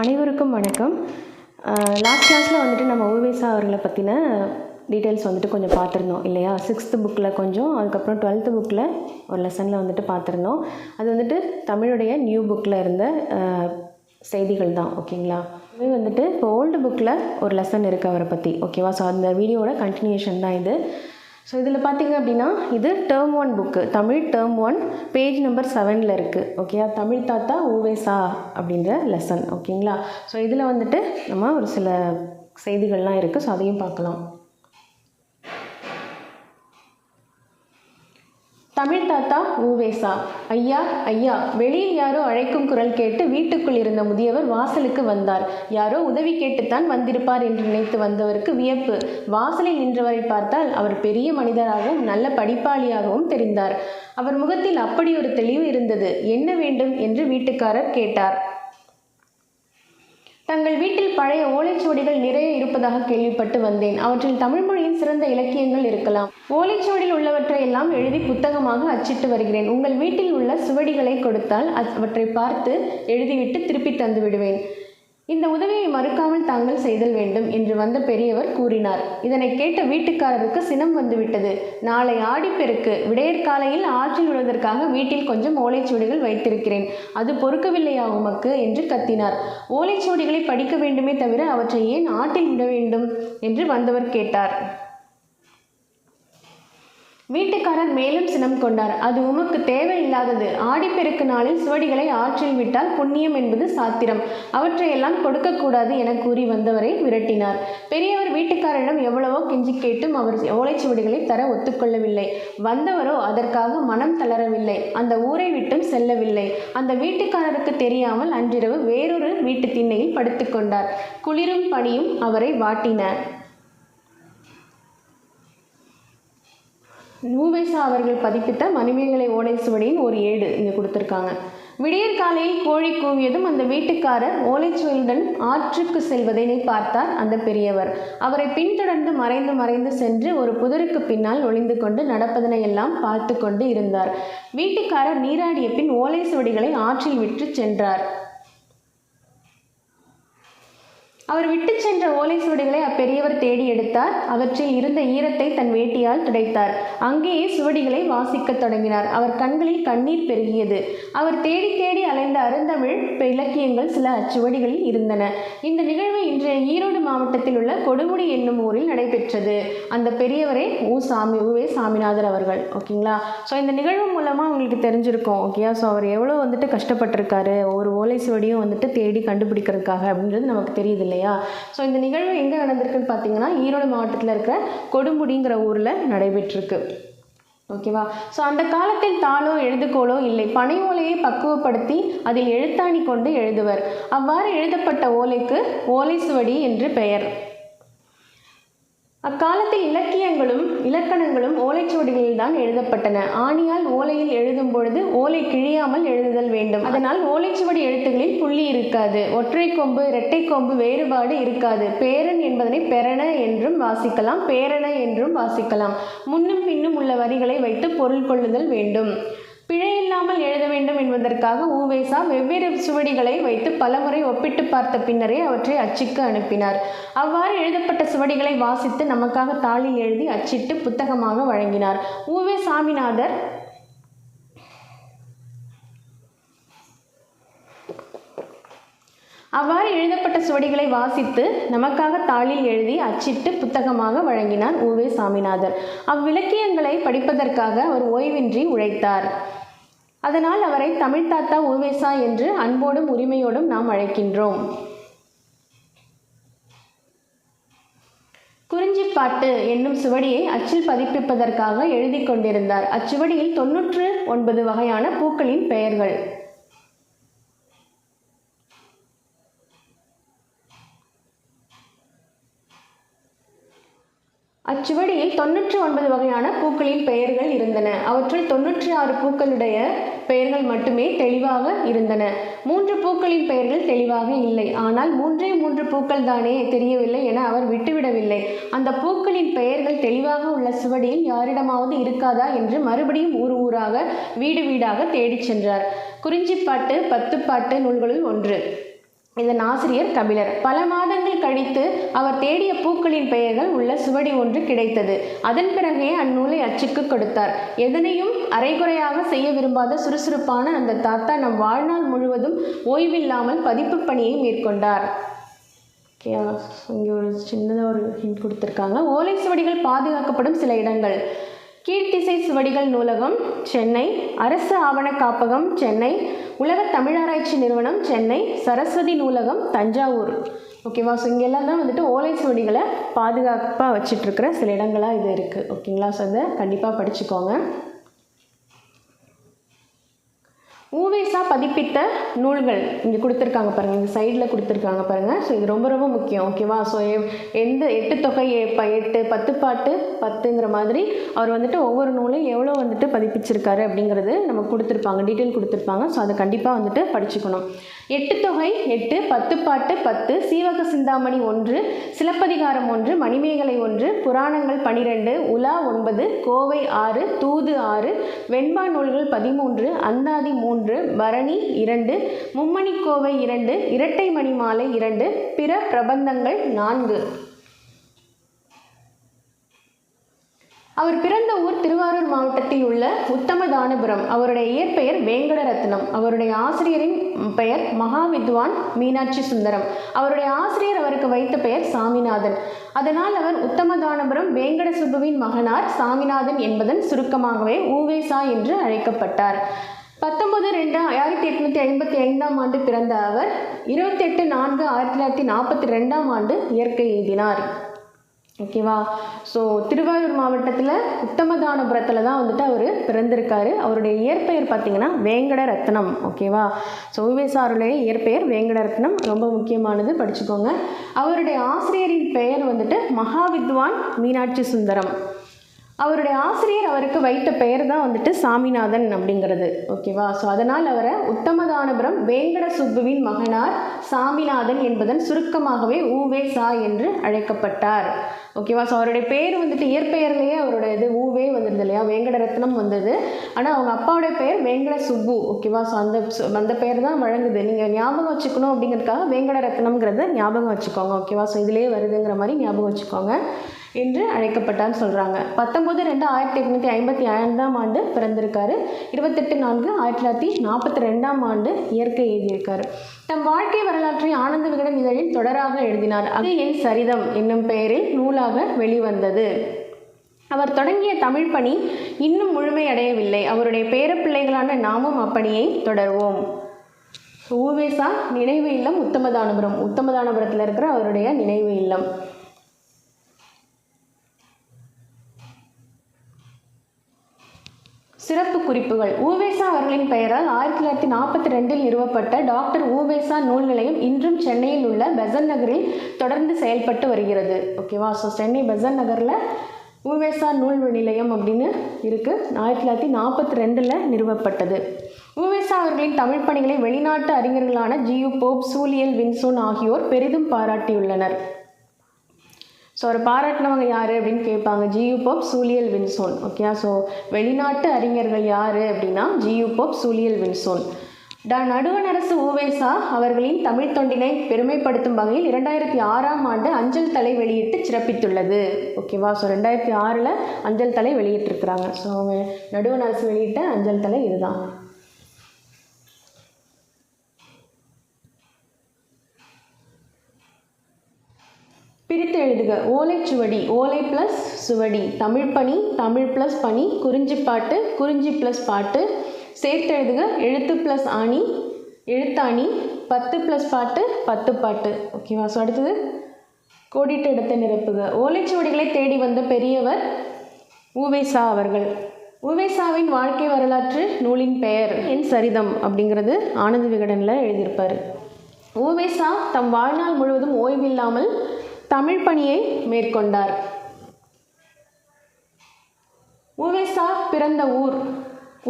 அனைவருக்கும் வணக்கம். லாஸ்ட் கிளாஸில் வந்துட்டு நம்ம உவேசா அவர்களை பற்றின டீட்டெயில்ஸ் வந்துட்டு கொஞ்சம் பார்த்துருந்தோம் இல்லையா? 6th புக்கில் கொஞ்சம், அதுக்கப்புறம் 12th புக்கில் ஒரு லெசனில் வந்துட்டு பார்த்துருந்தோம். அது வந்துட்டு தமிழுடைய நியூ புக்கில் இருந்த செய்திகள் தான். ஓகேங்களா? இது வந்துட்டு இப்போ ஓல்டு புக்கில் ஒரு லெசன் இருக்குது அவரை பற்றி. ஓகேவா? ஸோ அந்த வீடியோட கண்டினியூஷன் தான் இது. ஸோ இதில் பார்த்திங்க அப்படின்னா இது term 1 book, Tamil term 1 page number 7 இருக்குது. ஓகேயா? தமிழ் தாத்தா உவேசா அப்படின்ற லெசன். ஓகேங்களா? ஸோ இதில் வந்துட்டு நம்ம ஒரு சில செய்திகள்லாம் இருக்குது. ஸோ அதையும் பார்க்கலாம். தமிழ் தாத்தா உவேசா. ஐயா ஐயா, வெளியில் யாரோ அழைக்கும் குரல் கேட்டு வீட்டுக்குள் இருந்த முதியவர் வாசலுக்கு வந்தார். யாரோ உதவி கேட்டுத்தான் வந்திருப்பார் என்று நினைத்து வந்தவருக்கு வியப்பு. வாசலில் நின்றவரை பார்த்தால் அவர் பெரிய மனிதராகவும் நல்ல படிப்பாளியாகவும் தெரிந்தார். அவர் முகத்தில் அப்படி ஒரு தெளிவு இருந்தது. என்ன வேண்டும் என்று வீட்டுக்காரர் கேட்டார். தங்கள் வீட்டில் பழைய ஓலைச்சுவடிகள் நிறைய இருப்பதாக கேள்விப்பட்டு வந்தேன். அவற்றில் தமிழ் மொழியின் சிறந்த இலக்கியங்கள் இருக்கலாம். ஓலைச்சுவடியில் உள்ளவற்றை எல்லாம் எழுதி புத்தகமாக அச்சிட்டு வருகிறேன். உங்கள் வீட்டில் உள்ள சுவடிகளை கொடுத்தால் அவற்றை பார்த்து எழுதிவிட்டு திருப்பி தந்து விடுவேன். இந்த உதவியை மறுக்காமல் தாங்கள் செய்தல் வேண்டும் என்று வந்த பெரியவர் கூறினார். இதனை கேட்ட வீட்டுக்காரருக்கு சினம் வந்துவிட்டது. நாளை ஆடிப்பெருக்கு, விடையற்காலையில் ஆற்றில் விடுவதற்காக வீட்டில் கொஞ்சம் ஓலைச்சுவடிகள் வைத்திருக்கிறேன். அது பொறுக்கவில்லையா உமக்கு என்று கத்தினார். ஓலைச்சுவடிகளை படிக்க வேண்டுமே தவிர அவற்றை ஏன் ஆற்றில் விட வேண்டும் என்று வந்தவர் கேட்டார். வீட்டுக்காரர் மேலும் சினம் கொண்டார். அது உமக்கு தேவையில்லாதது. ஆடிப்பெருக்கு நாளில் சுவடிகளை ஆற்றில் விட்டால் புண்ணியம் என்பது சாத்திரம். அவற்றையெல்லாம் கொடுக்கக்கூடாது என கூறி வந்தவரை விரட்டினார். பெரியவர் வீட்டுக்காரரிடம் எவ்வளவோ கெஞ்சி கேட்டும் அவர் ஓலைச்சுவடிகளை தர ஒத்துக்கொள்ளவில்லை. வந்தவரோ அதற்காக மனம் தளரவில்லை. அந்த ஊரை விட்டும் செல்லவில்லை. அந்த வீட்டுக்காரருக்கு தெரியாமல் அன்றிரவு வேறொரு வீட்டு திண்ணையில் படுத்துக்கொண்டார். குளிரும் பனியும் அவரை வாட்டின. உவேசா அவர்கள் பதிப்பித்த மணிமேகலை ஓலை சுவடியின் ஒரு ஏடு இங்கே கொடுத்துருக்காங்க. விடியற் காலையில் கோழி கூவியதும் அந்த வீட்டுக்காரர் ஓலைச்சுவடியுடன் ஆற்றுக்கு செல்வதை பார்த்தார் அந்த பெரியவர். அவரை பின்தொடர்ந்து மறைந்து சென்று ஒரு புதருக்கு பின்னால் ஒளிந்து கொண்டு நடப்பதனை எல்லாம் பார்த்து கொண்டு இருந்தார். வீட்டுக்காரர் நீராடிய பின் ஓலை சுவடிகளை ஆற்றில் விட்டு சென்றார். அவர் விட்டு சென்ற ஓலை சுவடிகளை அப்பெரியவர் தேடி எடுத்தார். அவற்றில் இருந்த ஈரத்தை தன் வேட்டியால் துடைத்தார். அங்கேயே சுவடிகளை வாசிக்கத் தொடங்கினார். அவர் கண்களில் கண்ணீர் பெருகியது. அவர் தேடி தேடி அலைந்த அருந்தமிழ் இலக்கியங்கள் சில அச்சுவடிகளில் இருந்தன. இந்த நிகழ்வு இன்றைய ஈரோடு மாவட்டத்தில் உள்ள கொடுமுடி என்னும் ஊரில் நடைபெற்றது. அந்த பெரியவரே உவே சாமிநாதர் அவர்கள். ஓகேங்களா? ஸோ இந்த நிகழ்வு மூலமாக உங்களுக்கு தெரிஞ்சிருக்கும். ஓகேயா? ஸோ அவர் எவ்வளோ வந்துட்டு கஷ்டப்பட்டிருக்காரு ஒரு ஓலை சுவடியும் வந்துட்டு தேடி கண்டுபிடிக்கிறதுக்காக அப்படின்றது நமக்கு தெரியுது இல்லையா? ஸோ இந்த நிகழ்வு எங்கே நடந்திருக்குன்னு பார்த்தீங்கன்னா ஈரோடு மாவட்டத்தில் இருக்கிற கொடுமுடிங்கிற ஊரில் நடைபெற்றிருக்கு. ஓகேவா? ஸோ அந்த காலத்தில் தாளோ எழுதுகோலோ இல்லை. பனை ஓலையை பக்குவப்படுத்தி அதில் எழுத்தாணி கொண்டு எழுதுவர். அவ்வாறு எழுதப்பட்ட ஓலைக்கு ஓலை சுவடி என்று பெயர். அக்காலத்தில் இலக்கியங்களும் இலக்கணங்களும் ஓலைச்சுவடிகளில் தான் எழுதப்பட்டன. ஆணியால் ஓலையில் எழுதும் பொழுது ஓலை கிழியாமல் எழுதுதல் வேண்டும். அதனால் ஓலைச்சுவடி எழுத்துகளில் புள்ளி இருக்காது. ஒற்றை கொம்பு இரட்டை கொம்பு வேறுபாடு இருக்காது. பேரன் என்பதனை பெறன என்றும் வாசிக்கலாம், பேரன என்றும் வாசிக்கலாம். முன்னும் பின்னும் உள்ள வரிகளை வைத்து பொருள் கொள்ளுதல் வேண்டும். பிழையில்லாமல் எழுத வேண்டும் என்பதற்காக உவேசா வெவ்வேறு சுவடிகளை வைத்து பலமுறை ஒப்பிட்டு பார்த்த பின்னரே அவற்றை அச்சுக்கு அனுப்பினார். அவ்வாறு எழுதப்பட்ட சுவடிகளை வாசித்து நமக்காக தாளில் எழுதி அச்சிட்டு புத்தகமாக வழங்கினார். உவே சாமிநாதர் அவ்வாறு எழுதப்பட்ட சுவடிகளை வாசித்து நமக்காக தாளில் எழுதி அச்சிட்டு புத்தகமாக வழங்கினார் உவே சாமிநாதர். அவ்விலக்கியங்களை படிப்பதற்காக அவர் ஓய்வின்றி உழைத்தார். அதனால் அவரை தமிழ் தாத்தா உவேசா என்று அன்போடும் உரிமையோடும் நாம் அழைக்கின்றோம். குறிஞ்சிப்பாட்டு என்னும் சுவடியை அச்சில் பதிப்பிப்பதற்காக எழுதி கொண்டிருந்தார். அச்சுவடியில் 99 வகையான பூக்களின் பெயர்கள். அச்சுவடியில் 99 வகையான பூக்களின் பெயர்கள் இருந்தன. அவற்றில் 96 பூக்களுடைய பெயர்கள் மட்டுமே தெளிவாக இருந்தன. 3 பூக்களின் பெயர்கள் தெளிவாக இல்லை. ஆனால் 3 பூக்கள் தானே தெரியவில்லை என அவர் விட்டுவிடவில்லை. அந்த பூக்களின் பெயர்கள் தெளிவாக உள்ள சுவடியில் யாரிடமாவது இருக்காதா என்று மறுபடியும் ஊராக வீடாக தேடிச் சென்றார். குறிஞ்சிப்பாட்டு 10 பாட்டு நூல்களுள் ஒன்று. இதன் ஆசிரியர் கபிலர். பல மாதங்கள் கழித்து அவர் தேடிய பூக்களின் பெயர்கள் உள்ள சுவடி ஒன்று கிடைத்தது. அதன் பிறகே அந்நூலை அச்சுக்கு கொடுத்தார். எதனையும் அரைகுறையாக செய்ய விரும்பாத சுறுசுறுப்பான அந்த தாத்தா நம் வாழ்நாள் முழுவதும் ஓய்வில்லாமல் பதிப்பு பணியை மேற்கொண்டார். இங்கே ஒரு சின்னதாக ஒரு ஹிண்ட் கொடுத்துருக்காங்க. ஓலை சுவடிகள் பாதுகாக்கப்படும் சில இடங்கள்: கீழ்த்திசை சுவடிகள் நூலகம் சென்னை, அரசு ஆவண காப்பகம் சென்னை, உலக தமிழாராய்ச்சி நிறுவனம் சென்னை, சரஸ்வதி நூலகம் தஞ்சாவூர். ஓகேவா? ஸோ இங்கெல்லாம் தான் வந்துட்டு ஓலை சுவடிகளை பாதுகாப்பாக வச்சிட்ருக்கிற சில இடங்களாக இது இருக்குது. ஓகேங்களா? ஸோ அதை கண்டிப்பாக படிச்சுக்கோங்க. ஊவேசா பதிப்பித்த நூல்கள் இங்கே கொடுத்துருக்காங்க பாருங்கள், இந்த சைடில் கொடுத்துருக்காங்க பாருங்கள். ஸோ இது ரொம்ப ரொம்ப முக்கியம். ஓகேவா? ஸோ எந்த 8 தொகை 8 10 பாட்டு 10ங்கிற மாதிரி அவர் வந்துட்டு ஒவ்வொரு நூலையும் எவ்வளோ வந்துட்டு பதிப்பிச்சிருக்காரு அப்படிங்கிறது நம்ம கொடுத்துருப்பாங்க, டீட்டெயில் கொடுத்துருப்பாங்க. ஸோ அதை கண்டிப்பாக வந்துட்டு படிச்சுக்கணும். 8 தொகை 8, 10 பாட்டு 10, சீவக சிந்தாமணி 1, சிலப்பதிகாரம் 1, மணிமேகலை 1, புராணங்கள் 12, உலா 9, கோவை 6, தூது 6, வெண்பா நூல்கள் 13, அந்தாதி 3, பரணி 2, மும்மணிக்கோவை 2, இரட்டை மணிமாலை 2, பிற பிரபந்தங்கள் 4. அவர் பிறந்த ஊர் திருவாரூர் மாவட்டத்தில் உள்ள உத்தமதானபுரம். அவருடைய இயற்பெயர் வேங்கடரத்னம். அவருடைய ஆசிரியரின் பெயர் மகாவித்வான் மீனாட்சி சுந்தரம். அவருடைய ஆசிரியர் அவருக்கு வைத்த பெயர் சாமிநாதன். அதனால் அவர் உத்தமதானபுரம் வேங்கட சுப்புவின் மகனார் சாமிநாதன் என்பதன் சுருக்கமாகவே ஊவேசா என்று அழைக்கப்பட்டார். 19/2/1855 ஆண்டு பிறந்த அவர் 28/4/1942 இயற்கை எழுதினார். ஓகேவா? ஸோ திருவாரூர் மாவட்டத்தில் உத்தமதானபுரத்தில் தான் வந்துட்டு அவர் பிறந்திருக்காரு. அவருடைய இயற்பெயர் பார்த்திங்கன்னா வேங்கடரத்னம். ஓகேவா? ஸோ ஊவேசாருடைய இயற்பெயர் வேங்கடரத்னம், ரொம்ப முக்கியமானது, படிச்சுக்கோங்க. அவருடைய ஆசிரியரின் பெயர் வந்துட்டு மகாவித்வான் மீனாட்சி சுந்தரம். அவருடைய ஆசிரியர் அவருக்கு வைத்த பெயர் தான் வந்துட்டு சாமிநாதன் அப்படிங்கிறது. ஓகேவா? ஸோ அதனால் அவரை உத்தமதானபுரம் வேங்கட சுப்புவின் மகனார் சாமிநாதன் என்பதன் சுருக்கமாகவே ஊவேசா என்று அழைக்கப்பட்டார். ஓகேவா? ஸோ அவருடைய பேர் வந்துட்டு இயற்பெயர்லேயே அவருடைய இது ஊவே வந்திருந்தது இல்லையா, வேங்கடரத்னம் வந்தது. ஆனால் அவங்க அப்பாவுடைய பெயர் வேங்கட சுப்பு. ஓகேவா? ஸோ அந்த பெயர் தான் வழங்குது. நீங்கள் ஞாபகம் வச்சுக்கணும் அப்படிங்கிறதுக்காக வேங்கடரத்னம்ங்கிறத ஞாபகம் வச்சுக்கோங்க. ஓகேவா? ஸோ இதிலே வருதுங்கிற மாதிரி ஞாபகம் வச்சுக்கோங்க என்று அழைக்கப்பட்டான்னு சொல்கிறாங்க. 19/2/1855 பிறந்திருக்காரு. 28/4/1942 இயற்கை எழுதியிருக்காரு. தம் வாழ்க்கை வரலாற்றை ஆனந்த விகடன் இதழில் தொடராக எழுதினார். அது என் சரிதம் என்னும் பெயரில் நூலாக வெளிவந்தது. அவர் தொடங்கிய தமிழ் பணி இன்னும் முழுமையடையவில்லை. அவருடைய பேரப்பிள்ளைகளான நாமும் அப்பணியை தொடர்வோம். ஊவேசா நினைவு இல்லம் உத்தமதானபுரத்தில் இருக்கிற அவருடைய நினைவு இல்லம். சிறப்பு குறிப்புகள். ஊவேசா அவர்களின் பெயரால் 1942 நிறுவப்பட்ட டாக்டர் ஊவேசா நூல் நிலையம் இன்றும் சென்னையில் உள்ள பெசன்ட் நகரில் தொடர்ந்து செயல்பட்டு வருகிறது. ஓகேவா? ஸோ சென்னை பெசன்ட் நகரில் ஊவேசா நூல் நிலையம் அப்படின்னு இருக்குது. 1942 நிறுவப்பட்டது. ஊவேசா அவர்களின் தமிழ் பணிகளை வெளிநாட்டு அறிஞர்களான ஜியு போப், சூலியல் வின்சோன் ஆகியோர் பெரிதும் பாராட்டியுள்ளனர். ஸோ அவர் பாராட்டினவங்க யார் அப்படின்னு கேட்பாங்க. G U Pope, Julien Vinson. Okay? So வெளிநாட்டு அறிஞர்கள் யார் அப்படின்னா ஜியு போப், சூலியல் வின்சோன். நடுவணரசு ஊவேசா அவர்களின் தமிழ் தொண்டினை பெருமைப்படுத்தும் வகையில் 2006 அஞ்சல் தலை வெளியிட்டு சிறப்பித்துள்ளது. ஓகேவா? ஸோ 2006 அஞ்சல் தலை வெளியிட்டிருக்கிறாங்க. ஸோ அவங்க நடுவணரசு வெளியிட்ட அஞ்சல் தலை இதுதான். பிரித்து எழுதுக. ஓலைச்சுவடி, ஓலை ப்ளஸ் சுவடி, தமிழ் பணி, தமிழ் ப்ளஸ் பணி, குறிஞ்சிப்பாட்டு, குறிஞ்சி ப்ளஸ் பாட்டு. சேர்த்து எழுதுக. எழுத்து ப்ளஸ் ஆணி, எழுத்தாணி, 10 ப்ளஸ் பாட்டு, 10 பாட்டு. ஓகேவா? ஸோ அடுத்தது கோடிட்ட இடத்தை நிரப்புக. ஓலைச்சுவடிகளை தேடி வந்த பெரியவர் ஊவேசா அவர்கள். ஊவேசாவின் வாழ்க்கை வரலாற்று நூலின் பெயர் என் சரிதம் அப்படிங்கிறது ஆனந்த விகடனில் எழுதியிருப்பார். ஊவேசா தம் வாழ்நாள் முழுவதும் ஓய்வில்லாமல் தமிழ் பணியை மேற்கொண்டார். ஊவேசா பிறந்த ஊர்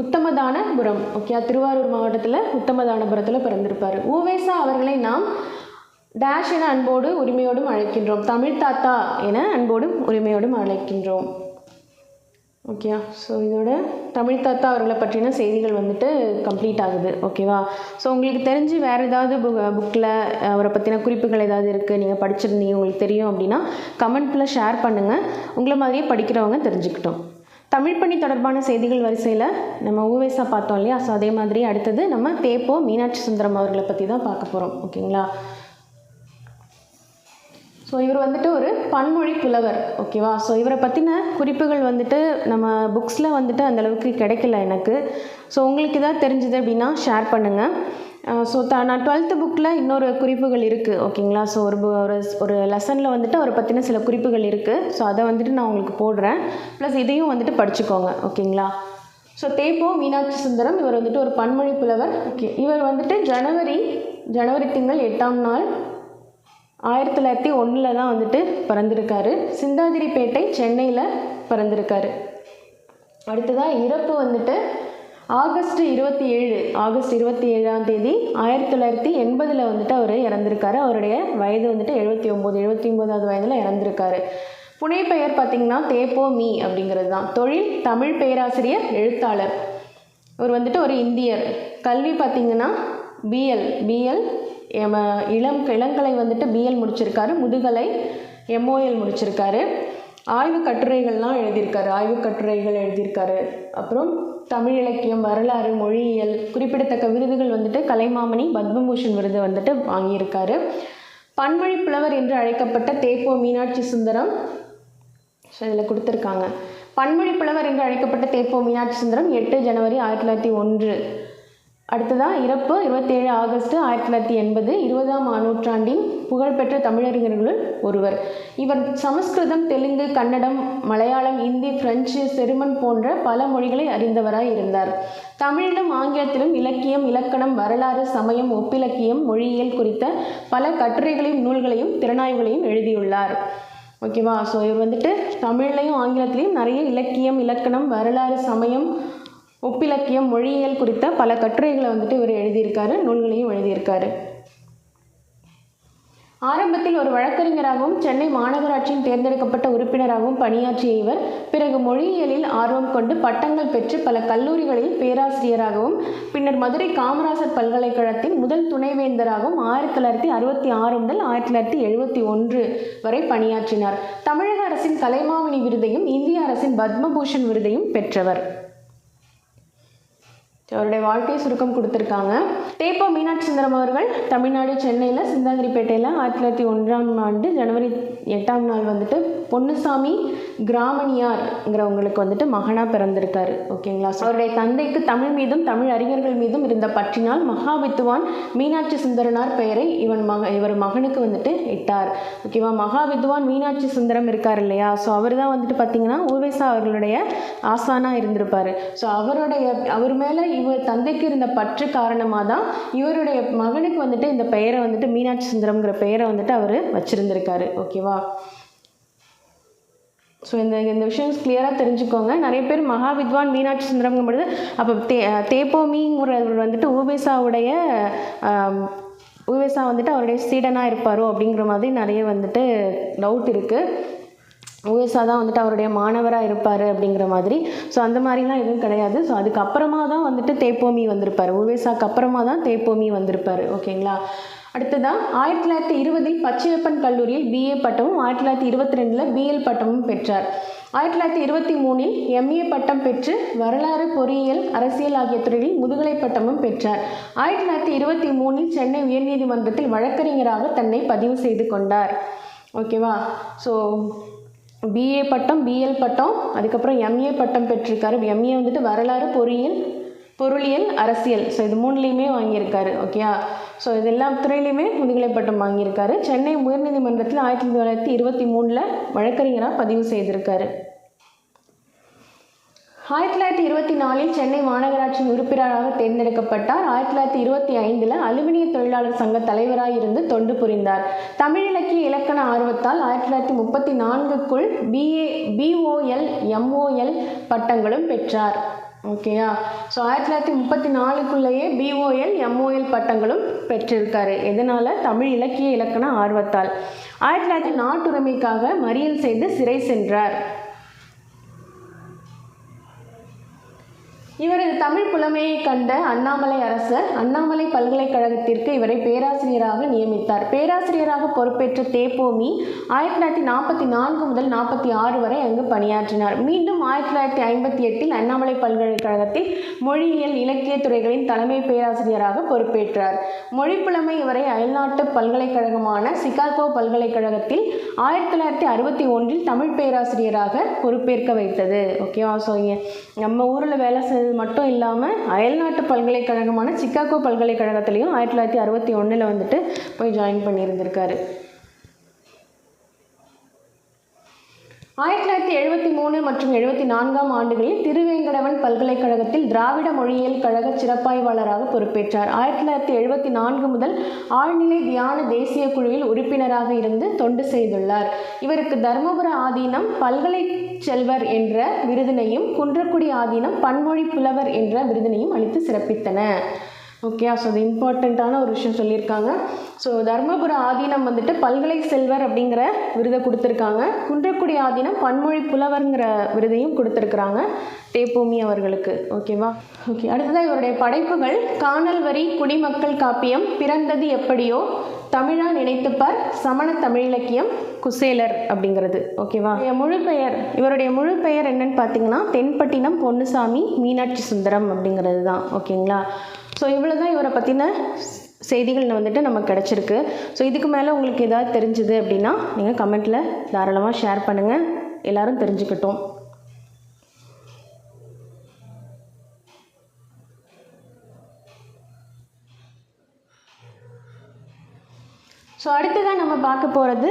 உத்தமதானபுரம். ஓகே? திருவாரூர் மாவட்டத்தில் உத்தமதானபுரத்தில் பிறந்திருப்பார். ஊவேசா அவர்களை நாம் டேஷ் என அன்போடு உரிமையோடும் அழைக்கின்றோம். தமிழ் தாத்தா என அன்போடும் உரிமையோடும் அழைக்கின்றோம். ஓகேவா. ஸோ இதோட தமிழ் தாத்தா அவர்களை பற்றின செய்திகள் வந்துட்டு கம்ப்ளீட் ஆகுது. ஓகேவா. ஸோ உங்களுக்கு தெரிஞ்சு வேறு ஏதாவது புக்கில் அவரை பற்றின குறிப்புகள் ஏதாவது இருக்குது, நீங்கள் படிச்சிருந்தீங்க, உங்களுக்கு தெரியும் அப்படின்னா கமெண்ட்டில் ஷேர் பண்ணுங்கள். உங்களை மாதிரியே படிக்கிறவங்க தெரிஞ்சுக்கிட்டோம். தமிழ் பணி தொடர்பான செய்திகள் வரிசையில் நம்ம ஊவேசா பார்த்தோம் இல்லையா. ஸோ அதே மாதிரி அடுத்தது நம்ம தேப்போ மீனாட்சி சுந்தரம் அவர்களை பற்றி தான் பார்க்க போகிறோம். ஓகேங்களா. ஸோ இவர் வந்துட்டு ஒரு பன்மொழி புலவர். ஓகேவா. ஸோ இவரை பற்றின குறிப்புகள் வந்துட்டு நம்ம புக்ஸில் வந்துட்டு அந்தளவுக்கு கிடைக்கல எனக்கு. ஸோ உங்களுக்கு எதாவது தெரிஞ்சுது அப்படின்னா ஷேர் பண்ணுங்கள். ஸோ நான் 12th புக்கில் இன்னொரு குறிப்புகள் இருக்குது. ஓகேங்களா. ஸோ ஒரு லெசனில் வந்துட்டு அவரை பற்றின சில குறிப்புகள் இருக்குது. ஸோ அதை வந்துட்டு நான் உங்களுக்கு போடுறேன். ப்ளஸ் இதையும் வந்துட்டு படிச்சுக்கோங்க. ஓகேங்களா. ஸோ தேப்போ மீனாட்சி சுந்தரம் இவர் வந்துட்டு ஒரு பன்மொழி புலவர். ஓகே. இவர் வந்துட்டு ஜனவரி திங்கள் 8ஆம் நாள் 1901 தான் வந்துட்டு பிறந்திருக்காரு. சிந்தாதிரிப்பேட்டை சென்னையில் பிறந்திருக்காரு. அடுத்ததாக இறப்பு வந்துட்டு ஆகஸ்ட் 27ஆம் தேதி 1980 வந்துட்டு அவர் இறந்திருக்காரு. அவருடைய வயது வந்துட்டு 79வது வயதில் இறந்திருக்காரு. புனைப்பெயர் பார்த்திங்கன்னா தேப்போ மீ அப்படிங்கிறது தான். தொழில் தமிழ் பேராசிரியர், எழுத்தாளர். இவர் வந்துட்டு ஒரு இந்தியர். கல்வி பார்த்திங்கன்னா பிஎல் இளங்கலை வந்துட்டு பிஎல் முடிச்சிருக்காரு. முதுகலை MOL முடிச்சிருக்காரு. ஆய்வு கட்டுரைகள் எழுதியிருக்காரு. அப்புறம் தமிழ் இலக்கியம், வரலாறு, மொழியியல், குறிப்பிடத்தக்க விருதுகள் வந்துட்டு கலைமாமணி, பத்மபூஷன் விருது வந்துட்டு வாங்கியிருக்காரு. பன்மொழி புலவர் என்று அழைக்கப்பட்ட தேப்போ மீனாட்சி சுந்தரம் இதில் கொடுத்துருக்காங்க. பன்மொழி புலவர் என்று அழைக்கப்பட்ட தேப்போ மீனாட்சி சுந்தரம் 8 ஜனவரி 1901. அடுத்ததாக இறப்பு 27 ஆகஸ்ட் 1980. 20ஆம் நூற்றாண்டின் புகழ்பெற்ற தமிழறிஞர்களுள் ஒருவர். இவர் சமஸ்கிருதம், தெலுங்கு, கன்னடம், மலையாளம், இந்தி, பிரெஞ்சு, செருமன் போன்ற பல மொழிகளை அறிந்தவராய் இருந்தார். தமிழிலும் ஆங்கிலத்திலும் இலக்கியம், இலக்கணம், வரலாறு, சமயம், ஒப்பிலக்கியம், மொழியியல் குறித்த பல கட்டுரைகளையும் நூல்களையும் திறனாய்வுகளையும் எழுதியுள்ளார். ஓகேவா. ஸோ இவர் வந்துட்டு தமிழ்லையும் ஆங்கிலத்திலையும் நிறைய இலக்கியம், இலக்கணம், வரலாறு, சமயம், ஒப்பிலக்கியம், மொழியியல் குறித்த பல கட்டுரைகளை வந்துட்டு இவர் எழுதியிருக்காரு. நூல்களையும் எழுதியிருக்காரு. ஆரம்பத்தில் ஒரு வழக்கறிஞராகவும் சென்னை மாநகராட்சியின் தேர்ந்தெடுக்கப்பட்ட உறுப்பினராகவும் பணியாற்றிய இவர் பிறகு மொழியியலில் ஆர்வம் கொண்டு பட்டங்கள் பெற்று பல கல்லூரிகளில் பேராசிரியராகவும் பின்னர் மதுரை காமராசர் பல்கலைக்கழகத்தின் முதல் துணைவேந்தராகவும் 1966 முதல் 1971 வரை பணியாற்றினார். தமிழக அரசின் கலைமாமணி விருதையும் இந்திய அரசின் பத்மபூஷன் விருதையும் பெற்றவர். அவருடைய வாழ்க்கை சுருக்கம் கொடுத்துருக்காங்க. தேப்போ மீனாட்சி சுந்தரம் அவர்கள் தமிழ்நாடு சென்னையில் சிந்தாதிரிப்பேட்டையில் 1901ஆம் ஆண்டு ஜனவரி 8ஆம் நாள் வந்துட்டு பொன்னுசாமி கிராமணியார்ங்கிறவங்களுக்கு வந்துட்டு மகனாக பிறந்திருக்காரு. ஓகேங்களா. அவருடைய தந்தைக்கு தமிழ் மீதும் தமிழ் அறிஞர்கள் மீதும் இருந்த பற்றினால் மகாவித்துவான் மீனாட்சி சுந்தரனார் பெயரை இவர் மகனுக்கு வந்துட்டு இட்டார். ஓகேவா. மகாவித்துவான் மீனாட்சி சுந்தரம் இருக்கார் இல்லையா. ஸோ அவர் தான் வந்துட்டு பார்த்திங்கன்னா ஊவேசா அவர்களுடைய ஆசானாக இருந்திருப்பார். ஸோ அவர் மேலே இவர் தந்தைக்கு இருந்த பற்று காரணமாக தான் இவருடைய மகனுக்கு வந்துட்டு இந்த பெயரை வந்துட்டு மீனாட்சி சுந்தரம்ங்கிற பெயரை வந்துட்டு அவர் வச்சுருந்துருக்காரு. ஓகேவா. ஸோ இந்த விஷயம் கிளியராக தெரிஞ்சுக்கோங்க. நிறைய பேர் மகாவித்வான் மீனாட்சி சுந்தரம்ங்கும்பொழுது அப்போ தேப்போமிங்கிறவர் வந்துட்டு ஊவேசா வந்துட்டு அவருடைய சீடனாக இருப்பாரோ அப்படிங்கிற மாதிரி நிறைய வந்துட்டு டவுட் இருக்குது. ஊவேசா தான் வந்துட்டு அவருடைய மாணவராக இருப்பார் அப்படிங்கிற மாதிரி. ஸோ அந்த மாதிரிலாம் எதுவும் கிடையாது. ஸோ அதுக்கப்புறமா தான் வந்துட்டு தேப்போமி வந்திருப்பார். ஊவேசாக்கு அப்புறமா தான் தேப்போமி வந்திருப்பார். ஓகேங்களா. அடுத்ததான் 1920 பச்சையப்பன் கல்லூரியில் BA பட்டமும் 1922 BL பட்டமும் பெற்றார். 1923 MA பட்டம் பெற்று வரலாறு, பொறியியல், அரசியல் ஆகிய துறைகளில் முதுகலை பட்டமும் பெற்றார். 1923 சென்னை உயர்நீதிமன்றத்தில் வழக்கறிஞராக தன்னை பதிவு செய்து கொண்டார். ஓகேவா. ஸோ BA பட்டம், BL பட்டம், அதுக்கப்புறம் MA பட்டம் பெற்றிருக்காரு. MA வந்துட்டு வரலாறு, பொருளியல், அரசியல். ஸோ இது 3லையுமே வாங்கியிருக்காரு. ஓகேயா. ஸோ இது எல்லா துறையிலையுமே முதுகலை பட்டம் வாங்கியிருக்காரு. சென்னை உயர்நீதிமன்றத்தில் 1923 வழக்கறிஞராக பதிவு செய்திருக்காரு. 1924 சென்னை மாநகராட்சியின் உறுப்பினராக தேர்ந்தெடுக்கப்பட்டார். 1925 அலுமினிய தொழிலாளர் சங்க தலைவராக இருந்து தொண்டு புரிந்தார். தமிழ் இலக்கிய இலக்கண ஆர்வத்தால் 1934க்குள் BOL, MOL பட்டங்களும் பெற்றார். ஓகேயா. ஸோ 1934க்குள்ளேயே BOL, MOL பட்டங்களும் பெற்றிருக்காரு. எதனால்? தமிழ் இலக்கிய இலக்கண ஆர்வத்தால். 1900 நாட்டுரிமைக்காக மறியல் செய்து சிறை சென்றார். இவரது தமிழ் புலமையை கண்ட அண்ணாமலை அரசர் அண்ணாமலை பல்கலைக்கழகத்திற்கு இவரை பேராசிரியராக நியமித்தார். பேராசிரியராக பொறுப்பேற்ற தேப்போமி 1944 முதல் 46 வரை அங்கு பணியாற்றினார். மீண்டும் 1958 அண்ணாமலை பல்கலைக்கழகத்தில் மொழியியல் இலக்கிய துறைகளின் தலைமை பேராசிரியராக பொறுப்பேற்றார். மொழி புலமை இவரை அயல்நாட்டு பல்கலைக்கழகமான சிகாகோ பல்கலைக்கழகத்தில் 1961 தமிழ் பேராசிரியராக பொறுப்பேற்க வைத்தது. ஓகேவா? ஸோ நம்ம ஊரில் வேலை மட்டும் இல்லாமல் அயல்நாட்டு பல்கலைக்கழகமான சிகாகோ பல்கலைக்கழகத்திலையும் 1961 வந்துட்டு போய் ஜாயின் பண்ணியிருந்திருக்காரு. 1973 மற்றும் 74 ஆண்டுகளில் திருவேங்கடவன் பல்கலைக்கழகத்தில் திராவிட மொழியியல் கழக சிறப்பாய்வாளராக பொறுப்பேற்றார். 1974 முதல் ஆழ்நிலை தியான தேசிய குழுவில் உறுப்பினராக இருந்து தொண்டு செய்துள்ளார். இவருக்கு தர்மபுர ஆதீனம் பல்கலை செல்வர் என்ற விருதினையும் குன்றக்குடி ஆதீனம் பன்மொழி புலவர் என்ற விருதினையும் அளித்து சிறப்பித்தன. ஓகே, ஸோ அது இம்பார்ட்டண்ட்டான ஒரு விஷயம் சொல்லியிருக்காங்க. ஸோ தர்மபுர ஆதீனம் வந்துட்டு பல்கலை செல்வர் அப்படிங்கிற விருதை கொடுத்துருக்காங்க. குன்றக்குடி ஆதீனம் பன்மொழி புலவர்ங்கிற விருதையும் கொடுத்துருக்குறாங்க தேப்போமி அவர்களுக்கு. ஓகேவா? ஓகே, அடுத்ததாக இவருடைய படைப்புகள் காணல் வரி, குடிமக்கள் காப்பியம், பிறந்தது எப்படியோ, தமிழா நினைத்துப்பார், சமண தமிழிலக்கியம், குசேலர் அப்படிங்கிறது. ஓகேவா? இவருடைய முழு பெயர் என்னன்னு பார்த்தீங்கன்னா தென்பட்டினம் பொன்னுசாமி மீனாட்சி சுந்தரம் அப்படிங்கிறது தான். ஓகேங்களா? ஸோ இவ்வளோ தான் இவரை பற்றின செய்திகள் வந்துட்டு நமக்கு கிடச்சிருக்கு. ஸோ இதுக்கு மேலே உங்களுக்கு ஏதாவது தெரிஞ்சுது அப்படின்னா நீங்கள் கமெண்ட்டில் தாராளமாக ஷேர் பண்ணுங்கள், எல்லோரும் தெரிஞ்சுக்கிட்டோம். ஸோ அடுத்ததான் நம்ம பார்க்க போகிறது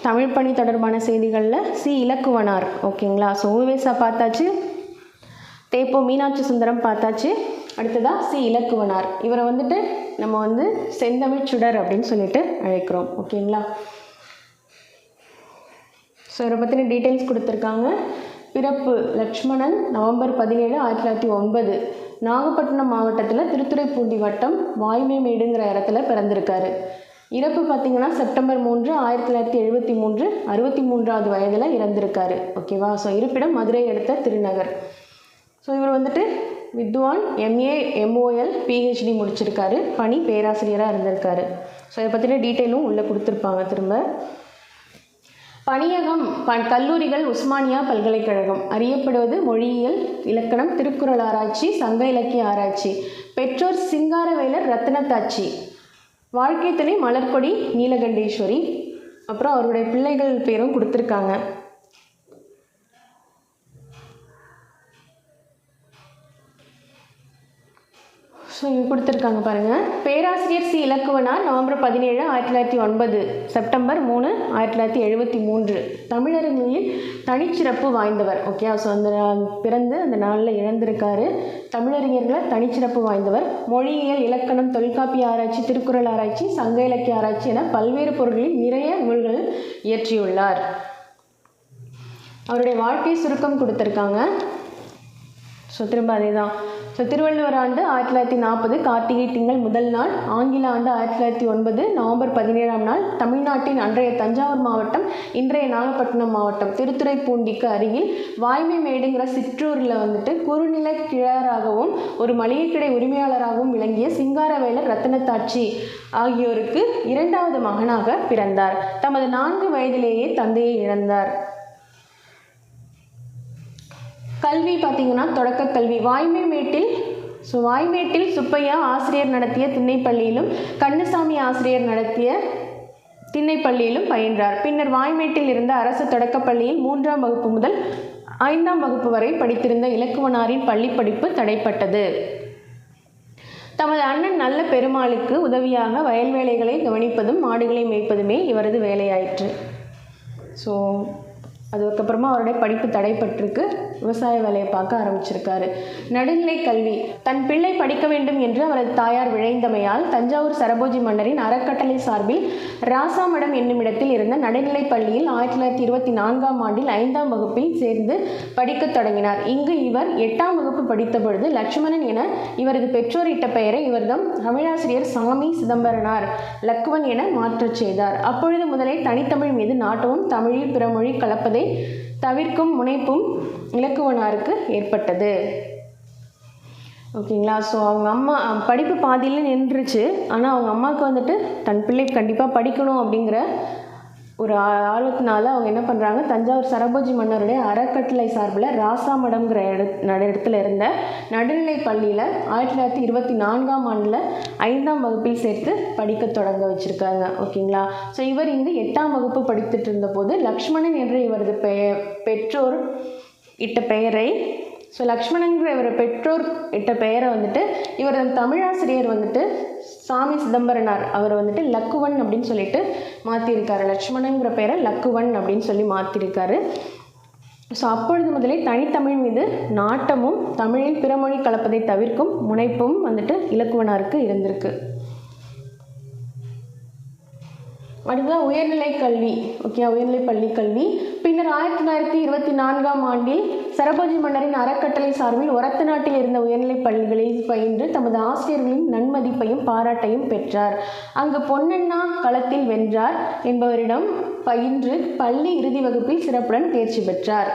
தமிழ் பணி தொடர்பான செய்திகளில் சி இலக்குவனார். ஓகேங்களா? ஸோ உவேசா பார்த்தாச்சு, தேப்போ மீனாட்சி சுந்தரம் பார்த்தாச்சு. அடுத்ததாக சி இலக்குவனார். இவரை வந்துட்டு நம்ம செந்தமிழ் சுடர் அப்படின்னு சொல்லிட்டு அழைக்கிறோம். ஓகேங்களா? ஸோ இவரை பற்றின டீட்டெயில்ஸ் கொடுத்துருக்காங்க. பிறப்பு லக்ஷ்மணன், நவம்பர் 17, 1909 நாகப்பட்டினம் மாவட்டத்தில் திருத்துறைப்பூண்டி வட்டம் வாய்மைமேடுங்கிற இடத்துல பிறந்திருக்காரு. இறப்பு பார்த்திங்கன்னா செப்டம்பர் 3, 1973 63வது வயதில் இறந்திருக்காரு. ஓகேவா? ஸோ இருப்பிடம் மதுரை அடுத்த திருநகர். ஸோ இவர் வந்துட்டு வித்வான், MA, MOL, PhD முடிச்சிருக்காரு. பணி பேராசிரியராக இருந்திருக்காரு. ஸோ இதை பற்றின டீட்டெயிலும் உள்ளே கொடுத்துருப்பாங்க. திரும்ப பணியகம் கல்லூரிகள் உஸ்மானியா பல்கலைக்கழகம். அறியப்படுவது மொழியியல், இலக்கணம், திருக்குறள் ஆராய்ச்சி, சங்க இலக்கிய ஆராய்ச்சி. பெற்றோர் சிங்காரவேலர் ரத்னத்தாச்சி. வாழ்க்கை துணை மலர்கொடி நீலகண்டேஸ்வரி. அப்புறம் அவருடைய பிள்ளைகள் பேரும் கொடுத்துருக்காங்க. ஸோ இங்கே கொடுத்துருக்காங்க பாருங்கள். பேராசிரியர் சி இலக்குவனார் நவம்பர் 17, 1909 செப்டம்பர் 3, 1973 தமிழறிஞர்களில் தனிச்சிறப்பு வாய்ந்தவர். ஓகே, ஸோ அந்த பிறந்து அந்த நாளில் இழந்திருக்காரு. தமிழறிஞர்களை தனிச்சிறப்பு வாய்ந்தவர். மொழியியல், இலக்கணம், தொல்காப்பிய ஆராய்ச்சி, திருக்குறள் ஆராய்ச்சி, சங்க இலக்கிய ஆராய்ச்சி என பல்வேறு பொருட்களில் நிறைய நூல்கள் இயற்றியுள்ளார். அவருடைய வாழ்க்கை சுருக்கம் கொடுத்துருக்காங்க. ஸோ திரும்ப அதே தான். ஸோ திருவள்ளுவர் ஆண்டு 1940 கார்த்திகை திங்கள் முதல் நாள், ஆங்கில ஆண்டு 1909 நவம்பர் 17ஆம் நாள், தமிழ்நாட்டின் அன்றைய தஞ்சாவூர் மாவட்டம், இன்றைய நாகப்பட்டினம் மாவட்டம், திருத்துறைப்பூண்டிக்கு அருகில் வாய்மைமேடுங்கிற சிற்றூரில் வந்துட்டு குறுநில கிழாராகவும் ஒரு மளிகை கடை உரிமையாளராகவும் விளங்கிய சிங்காரவேலர் ரத்னத்தாச்சி ஆகியோருக்கு 2வது மகனாக பிறந்தார். தமது 4 வயதிலேயே தந்தையை இழந்தார். கல்வி பார்த்திங்கன்னா தொடக்க கல்வி வாய்மேட்டில் சுப்பையா ஆசிரியர் நடத்திய திண்ணைப்பள்ளியிலும் கண்ணுசாமி ஆசிரியர் நடத்திய திண்ணைப்பள்ளியிலும் பயின்றார். பின்னர் வாய்மேட்டில் இருந்த அரசு தொடக்கப்பள்ளியில் 3ஆம் வகுப்பு முதல் 5ஆம் வகுப்பு வரை படித்திருந்த இலக்குவனாரின் பள்ளி படிப்பு தடைப்பட்டது. தமது அண்ணன் நல்ல பெருமாளுக்கு உதவியாக வயல் வேலைகளை கவனிப்பதும் மாடுகளை மேய்ப்பதுமே இவரது வேலையாயிற்று. ஸோ அதுக்கப்புறமா அவருடைய படிப்பு தடைப்பட்டிருக்கு. விவசாய வேலையை பார்க்க ஆரம்பிச்சிருக்காரு. நடுநிலை கல்வி. தன் பிள்ளை படிக்க வேண்டும் என்று அவரது தாயார் விழைந்தமையால் தஞ்சாவூர் சரபோஜி மன்னரின் அறக்கட்டளை சார்பில் ராசாமடம் என்னும் இடத்தில் இருந்த நடுநிலை பள்ளியில் 1924ஆம் ஆண்டில் 5ஆம் வகுப்பில் சேர்ந்து படிக்க தொடங்கினார். இங்கு இவர் 8ஆம் வகுப்பு படித்த பொழுது லட்சுமணன் என இவரது பெற்றோர் இட்ட பெயரை இவர்தம் தமிழாசிரியர் சாமி சிதம்பரனார் லக்குவன் என மாற்றச் செய்தார். அப்பொழுது முதலே தனித்தமிழ் மீது நாட்டமும் தமிழில் பிறமொழி கலப்பதை தவிர்க்கும் முனைப்பும் இலக்குவனாருக்கு ஏற்பட்டது. ஓகேங்களா. ஸோ அவங்க அம்மா படிப்பு பாதியில் நின்றுச்சு. ஆனால் அவங்க அம்மாவுக்கு வந்துட்டு தன் பிள்ளை கண்டிப்பாக படிக்கணும் அப்படிங்கிற ஒரு ஆர்வத்தினால அவங்க என்ன பண்ணுறாங்க, தஞ்சாவூர் சரபோஜி மன்னருடைய அறக்கட்டளை சார்பில் ராசாமடம்ங்கிற இடத்துல இருந்த நடுநிலை பள்ளியில் 1924ஆம் ஆண்டில் 5ஆம் வகுப்பில் சேர்த்து படிக்க தொடங்க வச்சுருக்காங்க. ஓகேங்களா. ஸோ இவர் இங்கு 8ஆம் வகுப்பு படித்துட்டு இருந்தபோது லக்ஷ்மணன் என்ற இவரது பெற்றோர் இட்ட பெயரை லக்ஷ்மணங்கிற இவர் பெற்றோர் இட்ட பெயரை வந்துட்டு இவரது தமிழாசிரியர் வந்துட்டு சாமி சிதம்பரனார் அவர் வந்துட்டு லக்குவன் அப்படின்னு சொல்லிட்டு மாற்றிருக்காரு. லக்ஷ்மணங்கிற பெயரை லக்குவன் அப்படின்னு சொல்லி மாற்றிருக்காரு. ஸோ அப்பொழுது முதலே தனித்தமிழ் மீது நாட்டமும் தமிழில் பிறமொழி கலப்பதை தவிர்க்கும் முனைப்பும் வந்துட்டு இலக்குவனாருக்கு இருந்திருக்கு. அடுத்ததான் உயர்நிலை கல்வி. ஓகே, உயர்நிலை பள்ளி கல்வி. பின்னர் 1924ஆம் ஆண்டில் சரபோஜி மன்னரின் அறக்கட்டளை சார்பில் ஒரத்த நாட்டில் இருந்த உயர்நிலை பள்ளிகளில் பயின்று தமது ஆசிரியர்களின் நன்மதிப்பையும் பாராட்டையும் பெற்றார். அங்கு பொன்னண்ணா களத்தில் வென்றார் என்பவரிடம் பயின்று பள்ளி இறுதி வகுப்பில் சிறப்புடன் தேர்ச்சி பெற்றார்.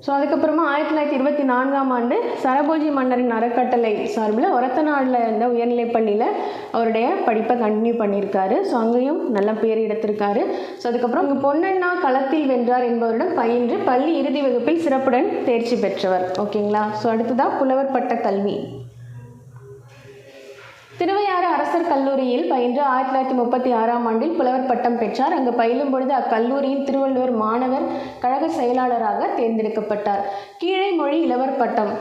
ஸோ அதுக்கப்புறமா 1924ஆம் ஆண்டு சரபோஜி மன்னரின் அறக்கட்டளை சார்பில் ஒரத்த நாட்டில் இருந்த உயர்நிலை பள்ளியில் அவருடைய படிப்பை கண்டினியூ பண்ணியிருக்காரு. ஸோ அங்கேயும் நல்ல பேர் எடுத்திருக்காரு. ஸோ அதுக்கப்புறம் இங்கே பொன்னண்ணா களத்தில் வென்றார் என்பவரிடம் பயின்று பள்ளி இறுதி வகுப்பில் சிறப்புடன் தேர்ச்சி பெற்றவர். ஓகேங்களா. ஸோ அடுத்ததாக புலவர் பட்ட கல்வி. திருவையாறு அரசர் கல்லூரியில் பயின்று 1936ஆம் ஆண்டில் புலவர் பட்டம் பெற்றார். அங்கு பயிலும் பொழுது அக்கல்லூரியின் திருவள்ளுவர் மாணவர் கழக செயலாளராக தேர்ந்தெடுக்கப்பட்டார். கீழை மொழி இளவர் பட்டம்.